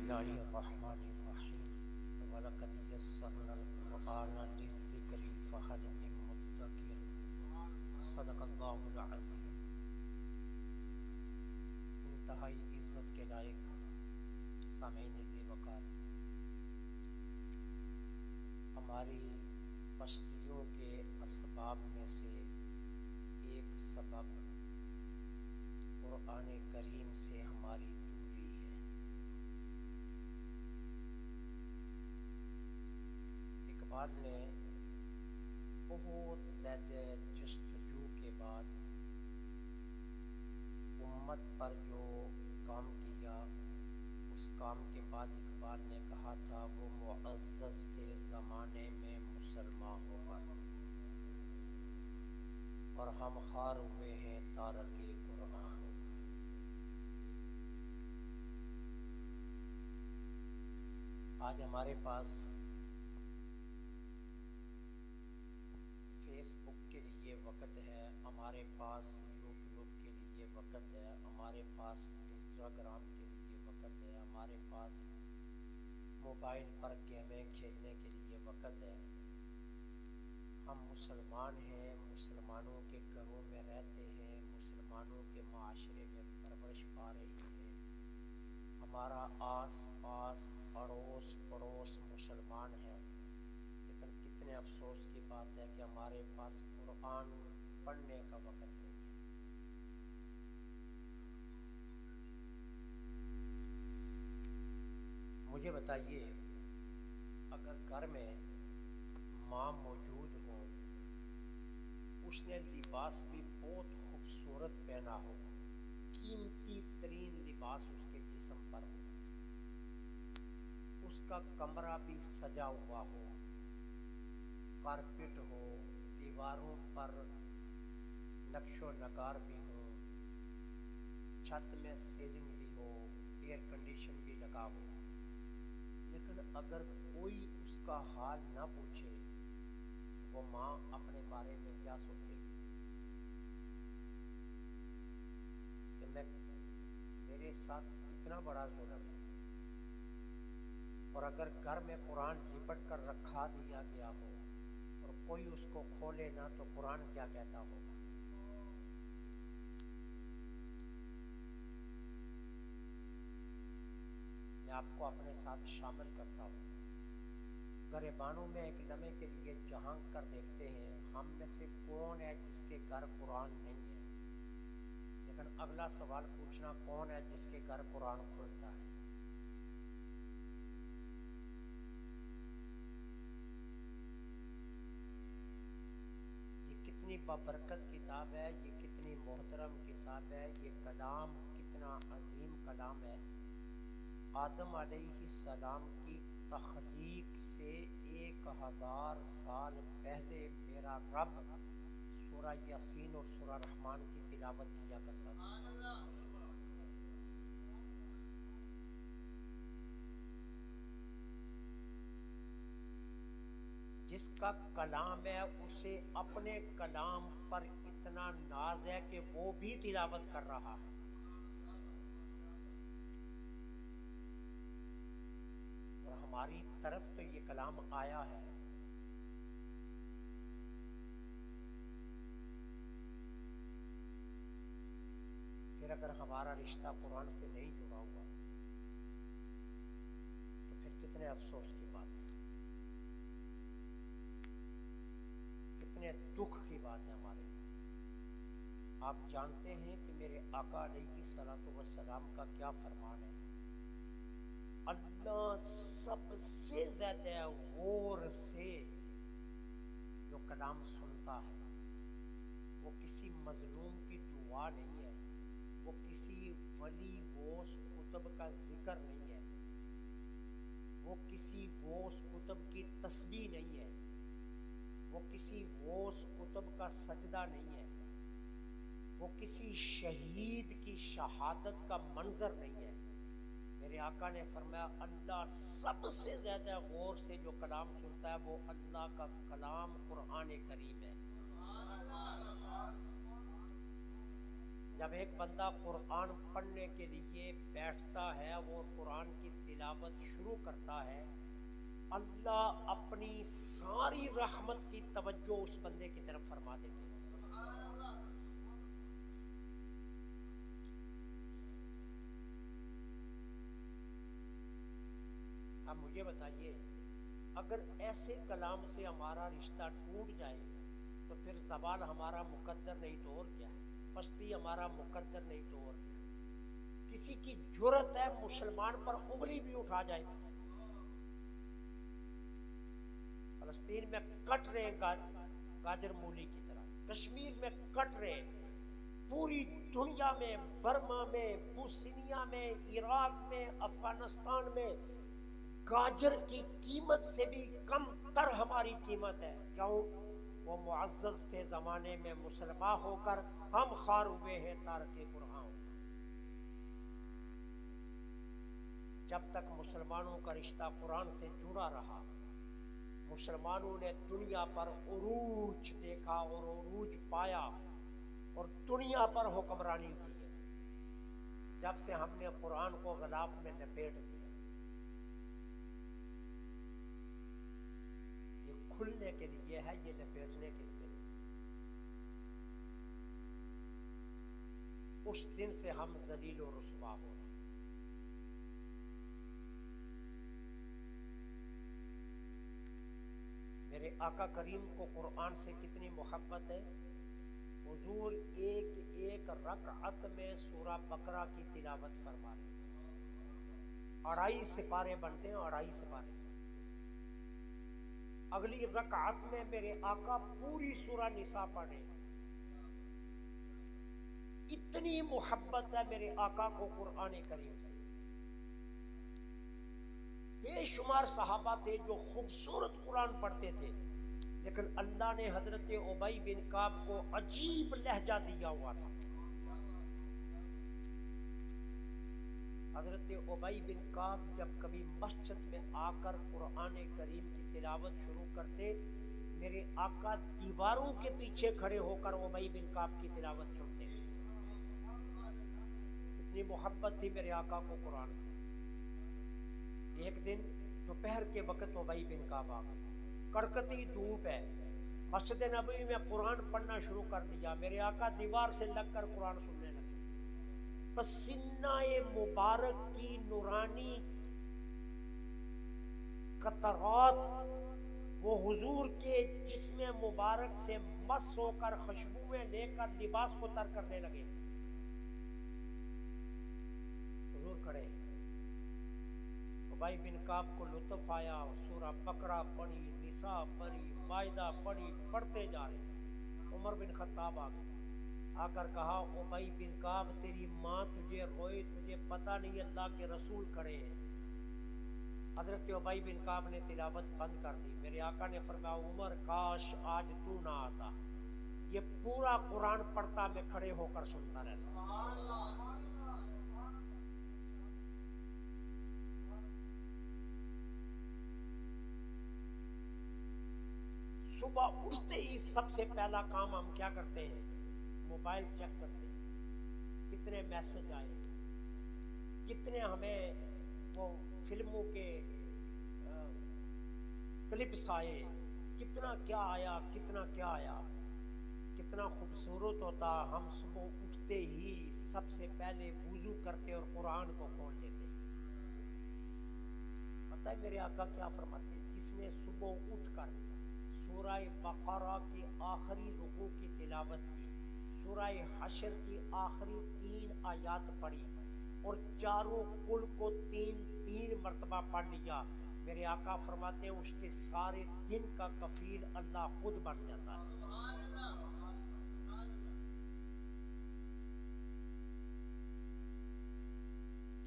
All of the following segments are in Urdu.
اللہ الرحمن الرحیم وَلَقَدْ يَسَّرْنَا الْقُرْآنَ لِلذِّكْرِ فَهَلْ مِن مُّدَّكِرٍ صدق اللہ العظیم۔ انتہائی عزت کے لائق سامعین ذی وقار، ہماری پستیوں کے اسباب میں سے ایک سبب قرآن کریم سے ہماری دوری ہے۔ اقبال نے بہت زیادہ جستجو کے بعد امت پر جو کام کیا، اس کام کے بعد اقبال نے کہا تھا وہ معزز تھے زمانے میں مسلمان ہو کر، اور ہم خوار ہوئے ہیں تارک قرآن ہو کر۔ آج ہمارے پاس فیس بک کے لیے وقت ہے، ہمارے پاس یوٹیوب کے لیے وقت ہے، ہمارے پاس انسٹاگرام کے لیے وقت ہے، ہمارے پاس موبائل پر گیمیں کھیلنے کے لیے وقت ہے۔ ہم مسلمان ہیں، مسلمانوں کے گھروں میں رہتے ہیں، مسلمانوں کے معاشرے میں پرورش پا رہے ہیں، ہمارا آس پاس اڑوس پڑوس مسلمان ہیں، لیکن کتنے افسوس کی بات ہے کہ ہمارے پاس قرآن پڑھنے کا وقت نہیں ہے۔ مجھے بتائیے، اگر گھر میں ماں موجود ہو، اس نے لباس بھی بہت خوبصورت پہنا ہو، قیمتی ترین لباس اس کے جسم پر ہو، اس کا کمرہ بھی سجا ہوا ہو، کارپٹ ہو، دیواروں پر نقش و نگار بھی ہو، چھت میں سیلنگ بھی ہو، ایئر کنڈیشن بھی لگا ہو، لیکن اگر کوئی اس کا حال نہ پوچھے، وہ ماں اپنے بارے میں کیا سوچے گی کہ میرے ساتھ کتنا بڑا ظلم ہے۔ اور اگر گھر میں قرآن لپٹ کر رکھا دیا گیا ہو اور کوئی اس کو کھولے نہ تو قرآن کیا کہتا ہوگا۔ میں آپ کو اپنے ساتھ شامل کرتا ہوں۔ گریبانوں میں ایک لمحے کے لیے جھانک کر دیکھتے ہیں، ہم میں سے کون ہے جس کے گھر قرآن نہیں ہے، لیکن اگلا سوال پوچھنا، کون ہے جس کے گھر قرآن کھلتا ہے؟ یہ کتنی بابرکت کتاب ہے، یہ کتنی محترم کتاب ہے، یہ کلام کتنا عظیم کلام ہے۔ آدم علیہ السلام کی تخلیق سے 1000 سال پہلے میرا رب سورہ یاسین اور سورہ رحمان کی تلاوت کیا کرتا تھا۔ جس کا کلام ہے اسے اپنے کلام پر اتنا ناز ہے کہ وہ بھی تلاوت کر رہا ہے۔ اور ہماری طرف تو یہ کلام آیا ہے، پھر اگر ہمارا رشتہ قرآن سے نہیں جڑا ہوا تو پھر کتنے افسوس کی بات ہے، کتنے دکھ کی بات ہے ہمارے لیے۔ آپ جانتے ہیں کہ میرے آقا علیہ الصلوۃ والسلام کا کیا فرمان ہے؟ اللہ سب سے زیادہ غور سے جو کلام سنتا ہے، وہ کسی مظلوم کی دعا نہیں ہے، وہ کسی ولی غوث قطب کا ذکر نہیں ہے، وہ کسی غوث قطب کی تسبیح نہیں ہے، وہ کسی غوث قطب کا سجدہ نہیں ہے، وہ کسی شہید کی شہادت کا منظر نہیں ہے۔ میرے آقا نے فرمایا اللہ سب سے زیادہ غور سے جو کلام سنتا ہے وہ اللہ کا کلام قرآن کریم ہے۔ جب ایک بندہ قرآن پڑھنے کے لیے بیٹھتا ہے، وہ قرآن کی تلاوت شروع کرتا ہے، اللہ اپنی ساری رحمت کی توجہ اس بندے کی طرف فرما دیتے ہیں۔ اب مجھے بتائیے، اگر ایسے کلام سے ہمارا رشتہ ٹوٹ جائے تو پھر زوال ہمارا مقدر نہیں تو اور کیا ہے، پستی ہمارا مقدر نہیں تو اور کیا ہے۔ کسی کی جرت ہے مسلمان پر انگلی بھی اٹھا جائے۔ فلسطین میں کٹ رہے ہیں گاجر مولی کی طرح، کشمیر میں کٹ رہے ہیں، پوری دنیا میں، برما میں، بوسنیا میں، عراق میں، افغانستان میں گاجر کی قیمت سے بھی کم تر ہماری قیمت ہے۔ کیوں؟ وہ معزز تھے زمانے میں، مسلمان ہو کر ہم خوار ہوئے ہیں تارک قرآن ہو کر۔ جب تک مسلمانوں کا رشتہ قرآن سے جڑا رہا، مسلمانوں نے دنیا پر عروج دیکھا اور عروج پایا اور دنیا پر حکمرانی کی ہے۔ جب سے ہم نے قرآن کو غلاف میں لپیٹ دیا، یہ کھلنے کے لیے ہے، یہ لپیٹنے کے لیے نہیں۔ اس دن سے ہم ذلیل و رسوا ہو رہے ہیں۔ میرے آقا کریم کو قرآن سے کتنی محبت ہے، حضور ایک ایک رکعت میں سورہ بقرہ کی تلاوت فرما رہے ہیں۔ 2.5 سپارے بنتے ہیں، 2.5 سپارے۔ اگلی رکعت میں میرے آقا پوری سورہ نساء پڑھے۔ اتنی محبت ہے میرے آقا کو قرآن کریم سے۔ بے شمار صحابہ تھے جو خوبصورت قرآن پڑھتے تھے، لیکن اللہ نے حضرت ابی بن کعب کو عجیب لہجہ دیا ہوا تھا۔ حضرت ابی بن کعب جب کبھی مسجد میں آ کر قرآن کریم کی تلاوت شروع کرتے، میرے آقا دیواروں کے پیچھے کھڑے ہو کر ابی بن کعب کی تلاوت سنتے۔ اتنی محبت تھی میرے آقا کو قرآن سے۔ ایک دن دوپہر کے وقت ابی بن کعب آ گئے، کڑکتی دھوپ ہے، مسجد نبوی میں قرآن پڑھنا شروع کر دیا۔ میرے آقا دیوار سے لگ کر قرآن سننے لگے۔ پسینہ مبارک کی نورانی قطرات وہ حضور کے جسم مبارک سے مس ہو کر خوشبوئیں لے کر لباس کو تر کرنے لگے۔ حضور کھڑے، ابی بن کعب کو لطف آیا، سورہ بقرہ پڑھی، نساء پڑھی، مائدہ پڑھی، پڑھتے جا رہے۔ عمر بن خطاب آ گئے، آ کر کہا ابی بن کعب تیری ماں تجھے روئے، تجھے پتہ نہیں اللہ کے رسول کھڑے ہیں۔ حضرت ابی بن کعب نے تلاوت بند کر دی۔ میرے آقا نے فرمایا عمر کاش آج تو نہ آتا، یہ پورا قرآن پڑھتا میں کھڑے ہو کر سنتا رہتا۔ صبح اٹھتے ہی سب سے پہلا کام ہم کیا کرتے ہیں؟ موبائل چیک کرتے ہیں، کتنے میسج آئے، کتنے ہمیں وہ فلموں کے کلپس آئے، کتنا کیا آیا، کتنا کیا آیا۔ کتنا خوبصورت ہوتا ہم صبح اٹھتے ہی سب سے پہلے وضو کرتے اور قرآن کو کھول لیتے۔ پتہ ہے میرے آقا کیا فرماتے ہیں؟ جس نے صبح اٹھ کر سورہ بقرہ کی آخری رکوع کی تلاوت کی، سورہ حشر کی آخری 3 آیات پڑھی اور چاروں کل کو 3 مرتبہ پڑھ لیا، میرے آقا فرماتے ہیں اس کے سارے دن کا کفیل اللہ خود بن جاتا ہے۔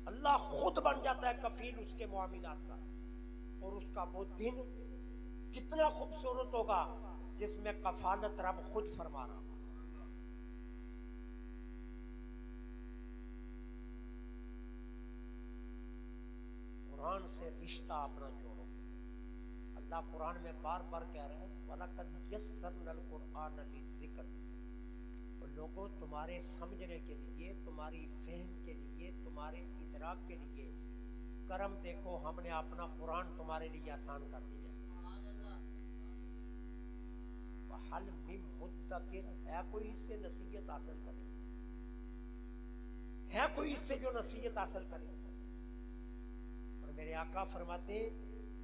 اللہ خود بن جاتا ہے کفیل اس کے معاملات کا، اور اس کا وہ دن کتنا خوبصورت ہوگا جس میں کفالت رب خود فرما رہا۔ قرآن سے رشتہ اپنا جوڑو۔ اللہ قرآن میں بار بار کہہ رہا ہے وَلَقَدْ يَسَّرْنَا الْقُرْآنَ لِلذِّكْرِ، لوگوں تمہارے سمجھنے کے لیے، تمہاری فہم کے لیے، تمہارے ادراک کے لیے کرم دیکھو، ہم نے اپنا قرآن تمہارے لیے آسان کر دیا۔ حل من مدکر، ہے کوئی اس سے نصیحت حاصل کرے؟ ہے کوئی اس سے جو نصیحت حاصل کرے؟ اور میرے آقا فرماتے ہیں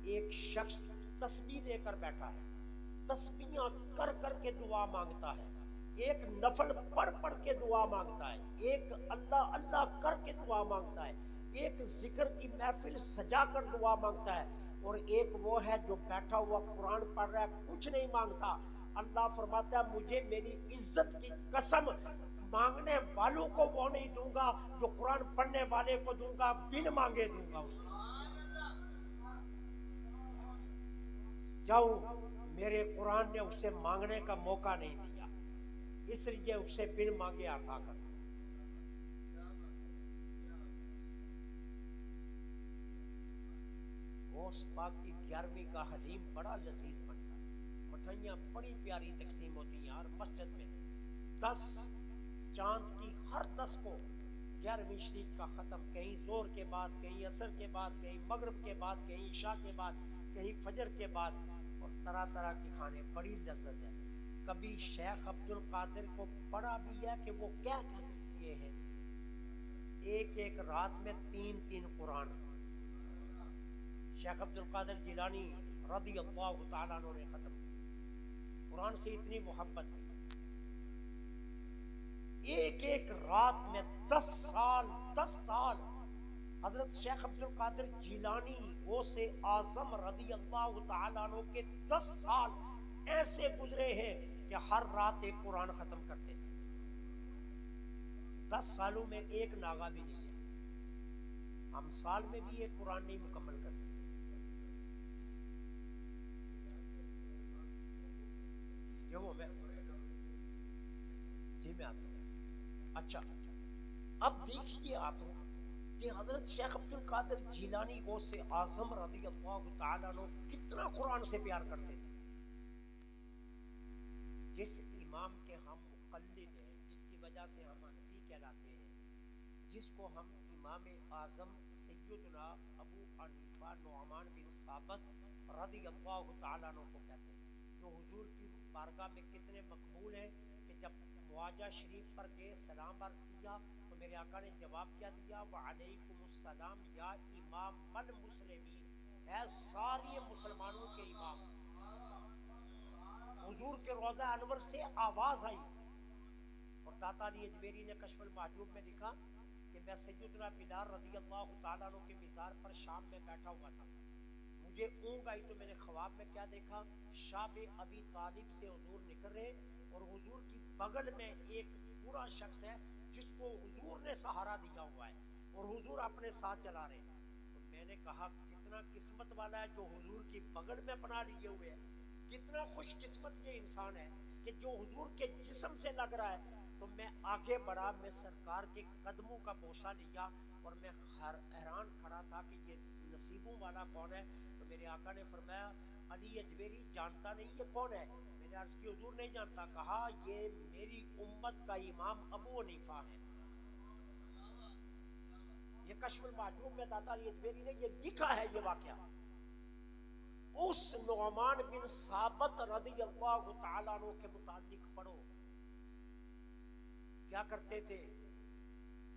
ایک شخص تسبیح لے کر بیٹھا ہے، تسبیحاں کر کر کے دعا مانگتا ہے، ایک نفل پڑھ پڑھ کے دعا مانگتا ہے، ایک اللہ اللہ کر کے دعا مانگتا ہے، ایک ذکر کی محفل سجا کر دعا مانگتا ہے، اور ایک وہ ہے جو بیٹھا ہوا قرآن پڑھ رہا ہے، کچھ نہیں مانگتا۔ اللہ فرماتا ہے مجھے میری عزت کی قسم، مانگنے والوں کو وہ نہیں دوں گا جو قرآن پڑھنے والے کو دوں گا، بن مانگے دوں گا اسے۔ کیوں؟ میرے قرآن نے اسے مانگنے کا موقع نہیں دیا، اس لیے اسے بن مانگے عطا کر۔ گوشت پاک کی 11ویں کا حلیم بڑا لذیذ بنتا ہے، مٹھائیاں بڑی پیاری تقسیم ہوتی ہیں، اور مسجد میں 10 چاند کی ہر 10 کو 11ویں شریف کا ختم، کہیں زور کے بعد، کہیں عصر کے بعد، کہیں مغرب کے بعد، کہیں عشاء کے بعد، کہیں فجر کے بعد، اور طرح طرح کے کھانے، بڑی لذت ہے۔ کبھی شیخ عبد القادر کو پڑھا بھی ہے کہ وہ کیا کہتے ہیں، ایک ایک رات میں 3 قرآن شیخ عبد القادر جیلانی رضی اللہ تعالیٰ عنہ نے ختم کی، قرآن سے اتنی محبت کی، ایک ایک رات میں 10 سال حضرت شیخ عبد القادر جیلانی غوث اعظم رضی اللہ تعالیٰ عنہ کے 10 سال ایسے گزرے ہیں کہ ہر رات ایک قرآن ختم کرتے تھے۔ 10 سالوں میں ایک ناغہ بھی نہیں ہے، ہم سال میں بھی ایک قرآن نہیں مکمل کرتے۔ جی میں آتا ہوں۔ اچھا اب دیکھیے آپ کہ حضرت شیخ عبد القادر جیلانی غوث اعظم رضی اللہ تعالیٰ عنہ کتنا قرآن سے پیار کرتے تھے۔ جس امام کے ہم مقلد ہیں، جس کی وجہ سے ہم حنفی کہلاتے ہیں، جس کو ہم امام اعظم سیدنا ابو حنیفہ نعمان بن ثابت رضی اللہ تعالیٰ عنہ کو کہتے ہیں، جو حضور کی بارگاہ میں کتنے مقبول ہیں کہ جب مواجہ شریف پر گئے سلام عرض کیا تو میرے آقا نے جواب کیا دیا، وعلیکم السلام یا امام المسلمین، اے ساری مسلمانوں کے امام۔ حضور کے روضہ انور سے آواز آئی، اور داتا علی اجمیری نے کشف المحجوب میں لکھا کہ میں سیدنا بلال رضی اللہ تعالیٰ عنہ کے مزار پر شام میں بیٹھا ہوا تھا، مجھے اونگ آئی تو میں نے خواب میں کیا دیکھا، شاب ابی طالب سے حضور نکل رہے، اور حضور کی بغل میں ایک بوڑھا شخص ہے جس کو حضور نے سہارا دیا ہوا ہے، اور حضور اپنے ساتھ چلا رہے ہیں۔ تو میں نے کہا کتنا قسمت والا ہے جو حضور کی بغل میں پناہ لیے ہوئے ہے، کتنا خوش قسمت یہ انسان ہے کہ جو حضور کے جسم سے لگ رہا ہے۔ تو میں آگے بڑھا، میں سرکار کے قدموں کا بوسہ لیا، اور میں حیران کھڑا تھا کہ یہ نصیبوں والا کون ہے۔ تو میرے آقا نے فرمایا علی اجمیری جانتا نہیں یہ کون ہے؟ میں نے عرض کی حضور نہیں جانتا، کہا یہ میری امت کا امام ابو حنیفہ ہے۔ یہ کشف المحجوب میں داتا علی اجمیری نے یہ لکھا ہے، یہ واقعہ اس نعمان بن ثابت رضی اللہ تعالیٰ عنہ کے متعلق پڑھو، کیا کرتے تھے،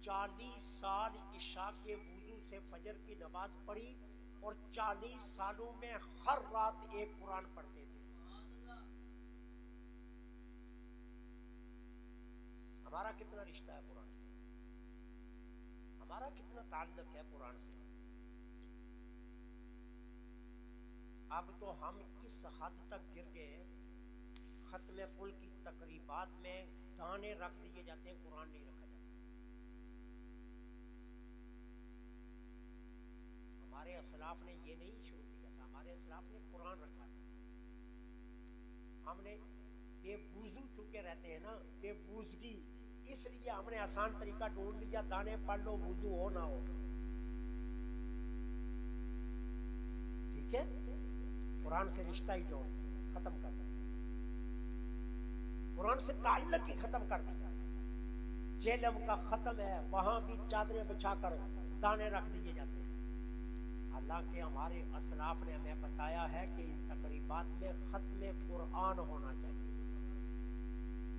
40 سال عشاء کے وضو سے فجر کی نماز پڑھی، اور 40 سالوں میں ہر رات ایک قرآن پڑھتے تھے۔ ہمارا کتنا رشتہ ہے قرآن سے، ہمارا کتنا تعلق ہے قرآن سے؟ اب تو ہم اس حد تک گر گئے ہیں، ختم قل کی تقریبات میں دانے رکھ دیے جاتے ہیں، قرآن نہیں رکھا جاتا۔ ہمارے اسلاف نے یہ نہیں شروع کیا تھا، ہمارے اسلاف نے قرآن رکھا تھا۔ ہم نے بے وضو چکے رہتے ہیں نا، بے وضوگی، اس لیے ہم نے آسان طریقہ ڈھونڈ لیا، دانے پڑھ لو وضو ہو نہ ہو، ٹھیک ہے، قرآن سے رشتہ ہی جوڑ ختم کر دیا، قرآن سے تعلق ہی ختم کر دیا۔ جیلم کا ختم ہے وہاں بھی چادریں بچھا کر دانے رکھ دیے جاتے ہیں۔ حالانکہ ہمارے اسلاف نے ہمیں بتایا ہے کہ ان تقریبات میں ختم قرآن ہونا چاہیے۔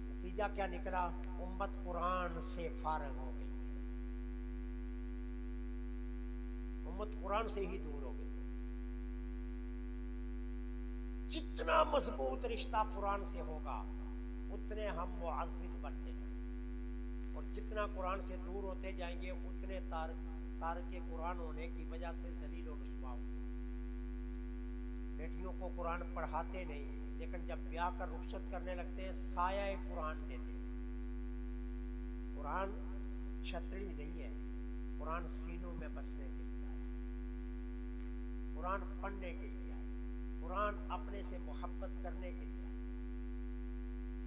نتیجہ کیا نکلا؟ امت قرآن سے فارغ ہو گئی، امت قرآن سے ہی دور ہو گئی۔ جتنا مضبوط رشتہ قرآن سے ہوگا اتنے ہم معزز بنتے جائیں گے، اور جتنا قرآن سے دور ہوتے جائیں گے اتنے تارک قرآن ہونے کی وجہ سے ذلیل و رسوا ہوتے ہیں۔ بیٹیوں کو قرآن پڑھاتے نہیں، لیکن جب بیاہ کر رخصت کرنے لگتے ہیں سایہ قرآن دیتے ہیں۔ قرآن چھتری نہیں ہے، قرآن سینوں میں بسنے کے لیے آیا، قرآن پڑھنے کے لیے آیا، قرآن اپنے سے محبت کرنے کے لیے آیا۔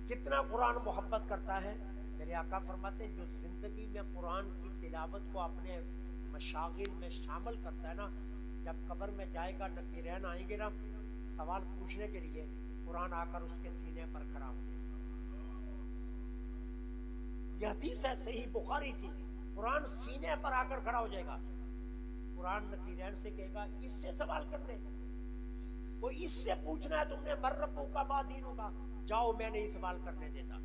کتنا قرآن محبت کرتا ہے؟ میرے آقا فرماتے ہیں جو زندگی میں قرآن کی تلاوت کو اپنے مشاغل میں شامل کرتا ہے نا، جب قبر میں جائے گا نکیرین آئیں گے نا سوال پوچھنے کے لیے، قرآن آ کر اس کے سینے پر کھڑا ہو جائے گا۔ یہ حدیث ہے صحیح بخاری کی، قرآن سینے پر آ کر کھڑا ہو جائے گا۔ قرآن نکیرین سے کہے گا اس سے سوال کرنے، وہ اس سے پوچھنا ہے تم نے مر ربو کا ما دینوں کا، جاؤ میں نہیں سوال کرنے دیتا۔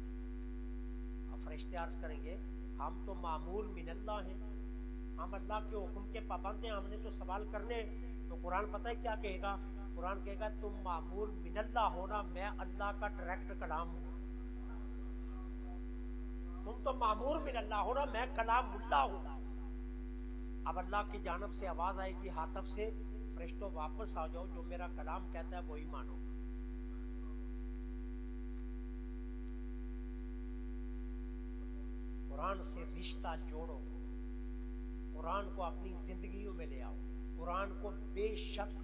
اب فرشتے عرض کریں گے ہم تو معمور من اللہ ہیں، ہم اللہ کے حکم کے پابند ہیں، ہم نے تو سوال کرنے۔ تو قرآن پتہ ہے کیا کہے گا؟ قرآن کہے گا تم معمور من اللہ ہونا، میں اللہ کا ڈائریکٹ کلام ہوں۔ تم تو معمور من اللہ ہونا، میں کلام اللہ ہوں۔ اب اللہ کی جانب سے آواز آئے گی ہاتف سے، فرشتوں واپس آ جاؤ، جو میرا کلام کہتا ہے وہی مانو۔ قرآن سے رشتہ جوڑو، قرآن کو اپنی زندگیوں میں لے آؤ۔ قرآن کو بے شک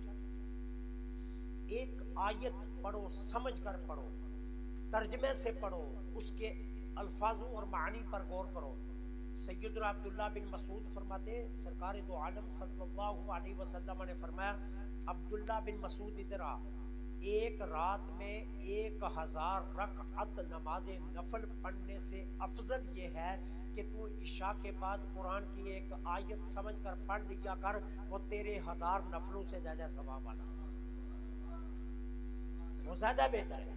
ایک آیت پڑھو، سمجھ کر پڑھو، ترجمے سے پڑھو، اس کے الفاظوں اور معانی پر غور کرو۔ سیدنا عبداللہ بن مسعود فرماتے ہیں سرکار دو عالم صلی اللہ علیہ وسلم نے فرمایا عبداللہ بن مسعود ادھر آ، ایک رات میں 1000 رکعت نماز نفل پڑھنے سے افضل یہ ہے کہ تو عشاء کے بعد قرآن کی ایک آیت سمجھ کر پڑھ لیا کر، وہ تیرے 1000 نفلوں سے زیادہ ثواب والا، وہ زیادہ بہتر ہے۔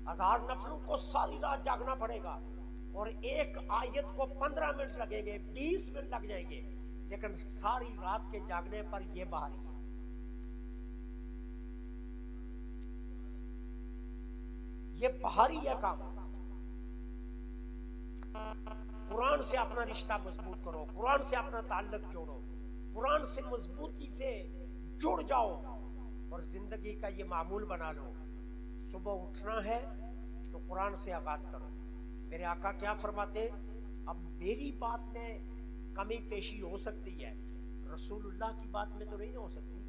1000 نفلوں کو ساری رات جاگنا پڑے گا، اور ایک آیت کو 15 منٹ لگیں گے، 20 منٹ لگ جائیں گے، لیکن ساری رات کے جاگنے پر یہ بھاری ہے۔ یہ بھاری ہے کام۔ قرآن سے اپنا رشتہ مضبوط کرو، قرآن سے اپنا تعلق جوڑو، قرآن سے مضبوطی سے جڑ جاؤ، اور زندگی کا یہ معمول بنا لو۔ صبح اٹھنا ہے تو قرآن سے آغاز کرو۔ میرے آقا کیا فرماتے؟ اب میری بات میں کمی پیشی ہو سکتی ہے، رسول اللہ کی بات میں تو نہیں ہو سکتی۔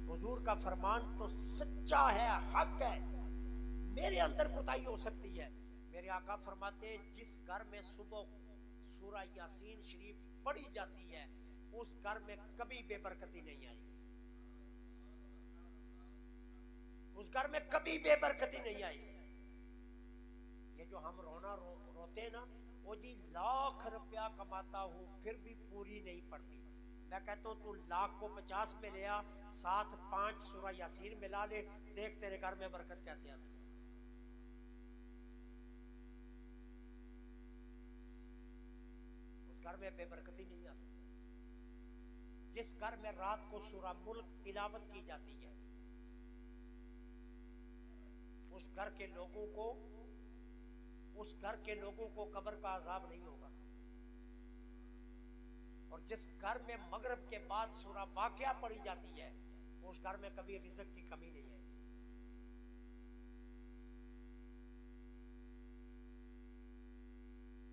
حضور کا فرمان تو سچا ہے، حق ہے، میرے اندر کوتاہی ہو سکتی ہے۔ میرے آقا فرماتے ہیں جس گھر میں صبح سورہ یاسین شریف پڑھی جاتی ہے اس گھر میں کبھی بے برکتی نہیں آئی، اس گھر میں کبھی بے برکتی نہیں آئی۔ یہ جو ہم روتے ہیں نا، وہ جی لاکھ روپیہ کماتا ہوں پھر بھی پوری نہیں پڑتی، میں کہتا ہوں تو لاکھ کو 50 میں لیا، ساتھ 5 سورہ یاسین ملا لے، دیکھ تیرے گھر میں برکت کیسے آتی ہے۔ اس گھر میں بے برکتی نہیں آ سکتی۔ جس گھر میں رات کو سورہ ملک تلاوت کی جاتی ہے اس گھر کے لوگوں کو قبر کا عذاب نہیں ہوگا، اور جس گھر میں مغرب کے بعد سورہ واقعہ پڑھی جاتی ہے اس گھر میں کبھی رزق کی کمی نہیں ہے۔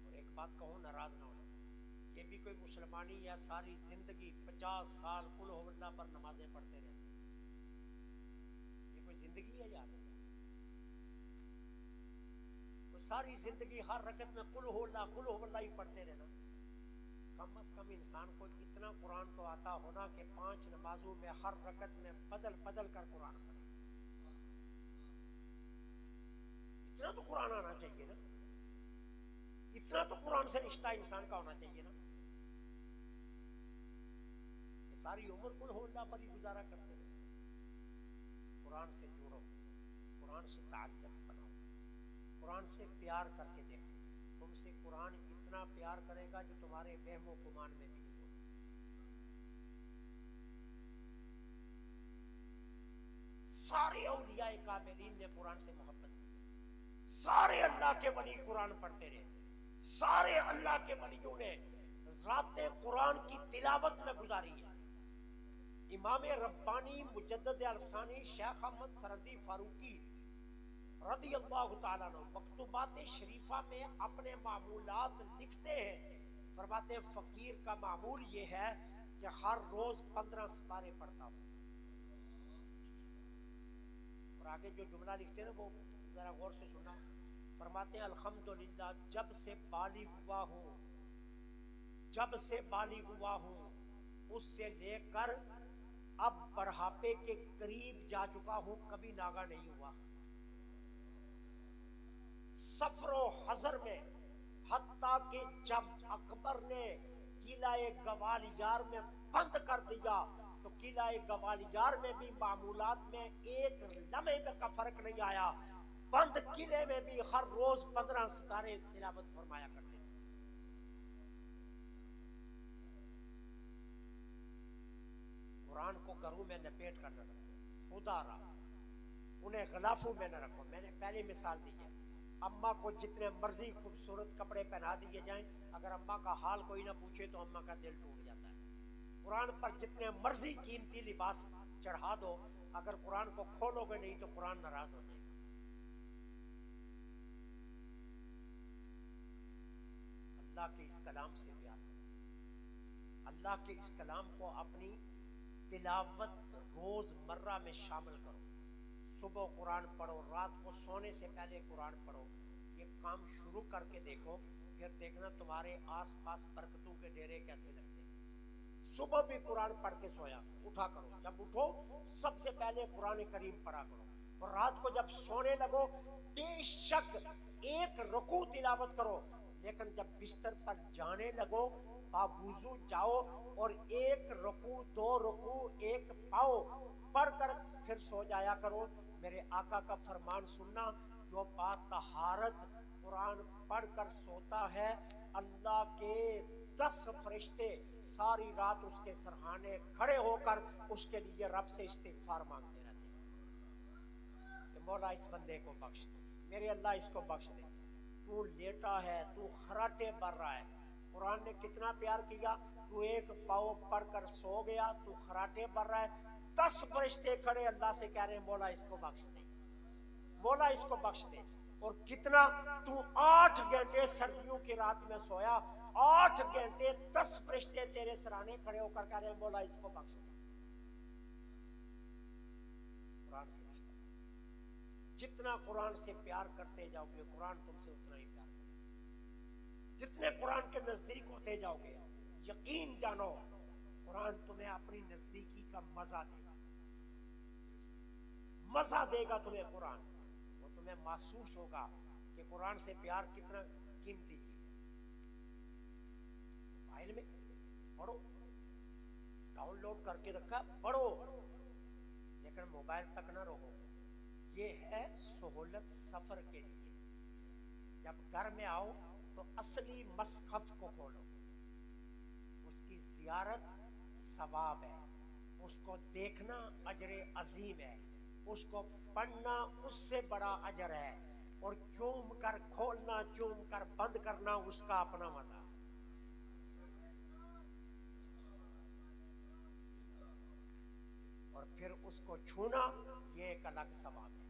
اور ایک بات کہوں، ناراض نہ ہونا، یہ بھی کوئی مسلمانی یا ساری زندگی 50 سال قل ہو اللہ پر نمازیں پڑھتے رہے، یہ کوئی زندگی ہے یار؟ وہ ساری زندگی ہر رکعت میں قل ہو اللہ ہی پڑھتے رہنا؟ کم از کم انسان کو اتنا قرآن تو آتا ہونا کہ 5 نمازوں میں ہر رکعت میں بدل بدل کر قرآن پڑھے، اتنا تو قرآن آنا چاہیے نا۔ اتنا تو قرآن سے رشتہ انسان کا ہونا چاہیے نا، کہ ساری عمر کل ہو اللہ پر ہی گزارا کرتے رہے۔ قرآن سے جڑو، قرآن سے تعلق بناؤ، قرآن سے پیار کر کے دیکھو، تم سے قرآن اتنا پیار کرے گا جو تمہارے وہم و گمان میں بھی نہیں ہوگا۔ سارے اولیاء کاملین نے قرآن سے محبت کی، سارے اللہ کے ولی قرآن پڑھتے رہے، سارے اللہ کے ولیوں نے راتیں قرآن کی تلاوت میں گزاری ہیں۔ امام ربانی مجدد الفسانی شیخ احمد سرندی فاروقی رضی اللہ تعالیٰ عنہ مکتوبات شریفہ میں اپنے معمولات لکھتے ہیں، فرماتے ہیں فقیر کا معمول یہ ہے کہ ہر روز 15 سپارے پڑھتا ہوں۔ اور آگے جو جملہ لکھتے ہیں نا وہ ذرا غور سے سننا، فرماتے ہیں الحمدللہ جب سے بالغ ہوا ہوں، جب سے بالغ ہوا ہوں اس سے لے کر اب بڑھاپے کے قریب جا چکا ہوں، کبھی ناگا نہیں ہوا۔ سفر و حضر میں حتیٰ کہ جب اکبر نے قلعہ گوالیار میں بند کر دیا تو قلعہ گوالیار میں بھی معمولات میں ایک لمحے کا فرق نہیں آیا، بند قلعے میں بھی ہر روز 15 ستارے تلاوت فرمایا کرتے تھے۔ قرآن کو گھروں میں لپیٹ کر نہ رکھو، خدا رہا انہیں غلافوں میں نہ رکھو۔ میں نے پہلے مثال دی ہے، اماں کو جتنے مرضی خوبصورت کپڑے پہنا دیے جائیں، اگر اماں کا حال کوئی نہ پوچھے تو اماں کا دل ٹوٹ جاتا ہے۔ قرآن پر جتنے مرضی قیمتی لباس چڑھا دو، اگر قرآن کو کھولو گے نہیں تو قرآن ناراض ہو جائے گا۔ اللہ کے اس کلام سے پیار کرو، اللہ کے اس کلام کو اپنی تلاوت روز مرہ میں شامل کرو۔ صبح قرآن پڑھو، رات کو سونے سے پہلے قرآن پڑھو۔ یہ کام شروع کر کے دیکھو، پھر دیکھنا تمہارے آس پاس برکتوں کے ڈیرے کیسے لگتے ہیں۔ صبح بھی قرآن پڑھ کے سویا اٹھا کرو، جب اٹھو سب سے پہلے قرآن کریم پڑھا کرو، اور رات کو جب سونے لگو بے شک ایک رکوع تلاوت کرو، لیکن جب بستر پر جانے لگو باوضو جاؤ اور ایک رکوع، 2 رکوع، ایک پاؤ پڑھ کر پھر سو جایا کرو۔ میرے آقا کا فرمان سننا، جو با طہارت قرآن پڑھ کر سوتا ہے اللہ کے 10 فرشتے ساری رات اس کے سرہانے کھڑے ہو کر اس کے لیے رب سے استغفار مانگتے رہتے ہیں کہ مولا اس بندے کو بخش دے، میرے اللہ اس کو بخش دے، تو لیٹا ہے، تو خراٹے بھر رہا ہے، قرآن نے کتنا پیار کیا، تو ایک پاؤ پڑھ کر سو گیا، تو خراٹے بھر رہا ہے، 10 فرشتے کھڑے اللہ سے کہہ رہے ہیں مولا اس کو بخش دے، مولا اس کو بخش دے۔ اور کتنا، تو 8 گھنٹے سردیوں کی رات میں سویا، 8 گھنٹے 10 فرشتے تیرے سرانے کھڑے ہو کر کہہ رہے ہیں مولا اس کو بخش دے۔ قرآن سے رشتہ، جتنا قرآن سے پیار کرتے جاؤ گے قرآن تم سے اتنا ہی پیار کرے گا، جتنے قرآن کے نزدیک ہوتے جاؤ گے یقین جانو قرآن تمہیں اپنی نزدیکی کا مزہ دے گا، مزہ دے گا تمہیں قرآن، وہ تمہیں محسوس ہوگا کہ قرآن سے پیار کتنا قیمتی چیز ہے۔ موبائل میں پڑھو، ڈاؤن لوڈ کر کے رکھا پڑھو، لیکن موبائل تک نہ رہو، یہ ہے سہولت سفر کے لیے۔ جب گھر میں آؤ تو اصلی مصحف کو کھولو، اس کی زیارت ثواب ہے، اس کو دیکھنا اجر عظیم ہے، اس کو پڑھنا اس سے بڑا اجر ہے، اور چوم کر کھولنا چوم کر بند کرنا اس کا اپنا مزہ ہے۔ اور پھر اس کو چھونا یہ ایک الگ ثواب ہے۔